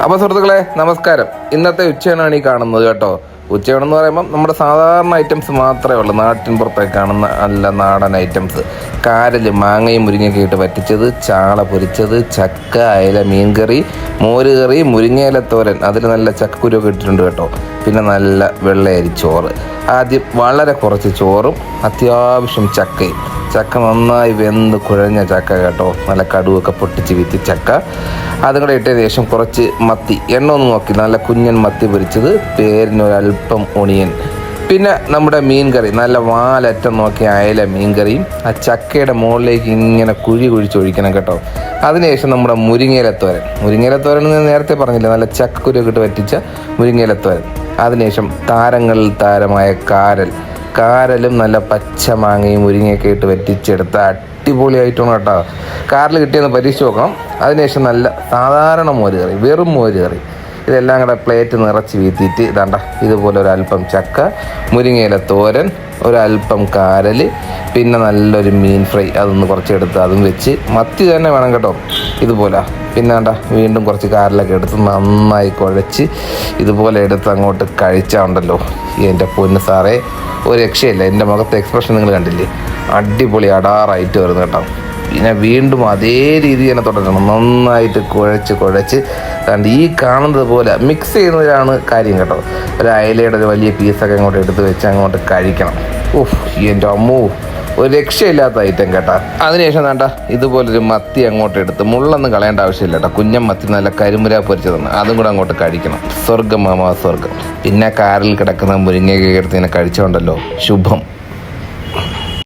അപ്പോൾ സുഹൃത്തുക്കളെ നമസ്കാരം. ഇന്നത്തെ ഉച്ചയൂണാണ് ഈ കാണുന്നത് കേട്ടോ. ഉച്ചയൂണെന്ന് പറയുമ്പം നമ്മുടെ സാധാരണ ഐറ്റംസ് മാത്രമേ ഉള്ളൂ. നാട്ടിൻ പുറത്തേക്ക് കാണുന്ന നല്ല നാടൻ ഐറ്റംസ്. കാരൽ, മാങ്ങയും മുരിങ്ങയൊക്കെ ഇട്ട് വറ്റിച്ചത്, ചാള പൊരിച്ചത്, ചക്ക, അയല, മീൻകറി, മോരുകറി, മുരിങ്ങയിലത്തോരൻ, അതിൽ നല്ല ചക്കക്കുരുവൊക്കെ ഇട്ടിട്ടുണ്ട് കേട്ടോ. പിന്നെ നല്ല വെള്ളയരി ചോറ്. ആദ്യം വളരെ കുറച്ച് ചോറും അത്യാവശ്യം ചക്കയും. ചക്ക നന്നായി വെന്ത് കുഴഞ്ഞ ചക്ക കേട്ടോ, നല്ല കടുവൊക്കെ പൊട്ടിച്ച് വിത്തി ചക്ക. അതും കൂടെ ഇട്ടതിന് ശേഷം കുറച്ച് മത്തി, എണ്ണ ഒന്ന് നോക്കി നല്ല കുഞ്ഞൻ മത്തി പൊരിച്ചത്, പേരിനൊരൽപ്പം ഒണിയൻ. പിന്നെ നമ്മുടെ മീൻ കറി, നല്ല വാലറ്റം നോക്കിയ അയല മീൻകറിയും. ആ ചക്കയുടെ മുകളിലേക്ക് ഇങ്ങനെ കുഴിച്ചൊഴിക്കണം കേട്ടോ. അതിനുശേഷം നമ്മുടെ മുരിങ്ങയിലത്തോരൻ നേരത്തെ പറഞ്ഞില്ല, നല്ല ചക്കക്കുരുവൊക്കെ ഇട്ട് വറ്റിച്ച മുരിങ്ങയിലത്തോരൻ. അതിനുശേഷം താരങ്ങളിൽ താരമായ കാരലും നല്ല പച്ച മാങ്ങയും മുരിങ്ങയൊക്കെ ഇട്ട് വറ്റിച്ചെടുത്ത അടിപൊളിയായിട്ടാണ് കേട്ടോ. കാറിൽ കിട്ടിയെന്ന് പരീക്ഷിച്ച് നോക്കണം. അതിനുശേഷം നല്ല സാധാരണ മോരുകറി, വെറും മോരുകറി. ഇതെല്ലാം കൂടെ പ്ലേറ്റ് നിറച്ച് വീത്തിയിട്ട് ഇതാണ്ട ഇതുപോലെ ഒരല്പം ചക്ക, മുരിങ്ങയില തോരൻ, ഒരല്പം കാരൽ, പിന്നെ നല്ലൊരു മീൻ ഫ്രൈ അതൊന്ന് കുറച്ചെടുത്ത് അതും വെച്ച്, മത്തി തന്നെ വേണം കേട്ടോ ഇതുപോലെ. പിന്നെ വേണ്ട വീണ്ടും കുറച്ച് കാരലൊക്കെ എടുത്ത് നന്നായി കുഴച്ച് ഇതുപോലെ എടുത്ത് അങ്ങോട്ട് കഴിച്ചാണ്ടല്ലോ എൻ്റെ പൊന്ന് സാറേ, ഒരു രക്ഷയില്ല. എൻ്റെ മുഖത്തെ എക്സ്പ്രഷൻ നിങ്ങൾ കണ്ടില്ലേ, അടിപൊളി അടാറായിട്ട് വരുന്നു കേട്ടോ. പിന്നെ വീണ്ടും അതേ രീതി തന്നെ തുടരണം. നന്നായിട്ട് കുഴച്ച് കണ്ട് ഈ കാണുന്നത് പോലെ മിക്സ് ചെയ്യുന്നതിലാണ് കാര്യം കേട്ടോ. ഒരു അയലയുടെ ഒരു വലിയ പീസൊക്കെ അങ്ങോട്ട് എടുത്ത് വെച്ച് അങ്ങോട്ട് കഴിക്കണം. എൻ്റെ അമ്മോ, ഒരു രക്ഷയില്ലാത്ത ഐറ്റം കേട്ടോ. അതിനുശേഷം വേണ്ട ഇതുപോലൊരു മത്തി അങ്ങോട്ട് എടുത്ത്, മുള്ളൊന്നും കളയേണ്ട ആവശ്യമില്ല കേട്ടോ. കുഞ്ഞൻ മത്തി നല്ല കരിമുര പൊരിച്ചതാണ്, അതും കൂടെ അങ്ങോട്ട് കഴിക്കണം. സ്വർഗം മാമാ സ്വർഗം. പിന്നെ കാറിൽ കിടക്കുന്ന മുരിങ്ങയൊക്കെ എടുത്ത് ഇങ്ങനെ കഴിച്ചോണ്ടല്ലോ ശുഭം.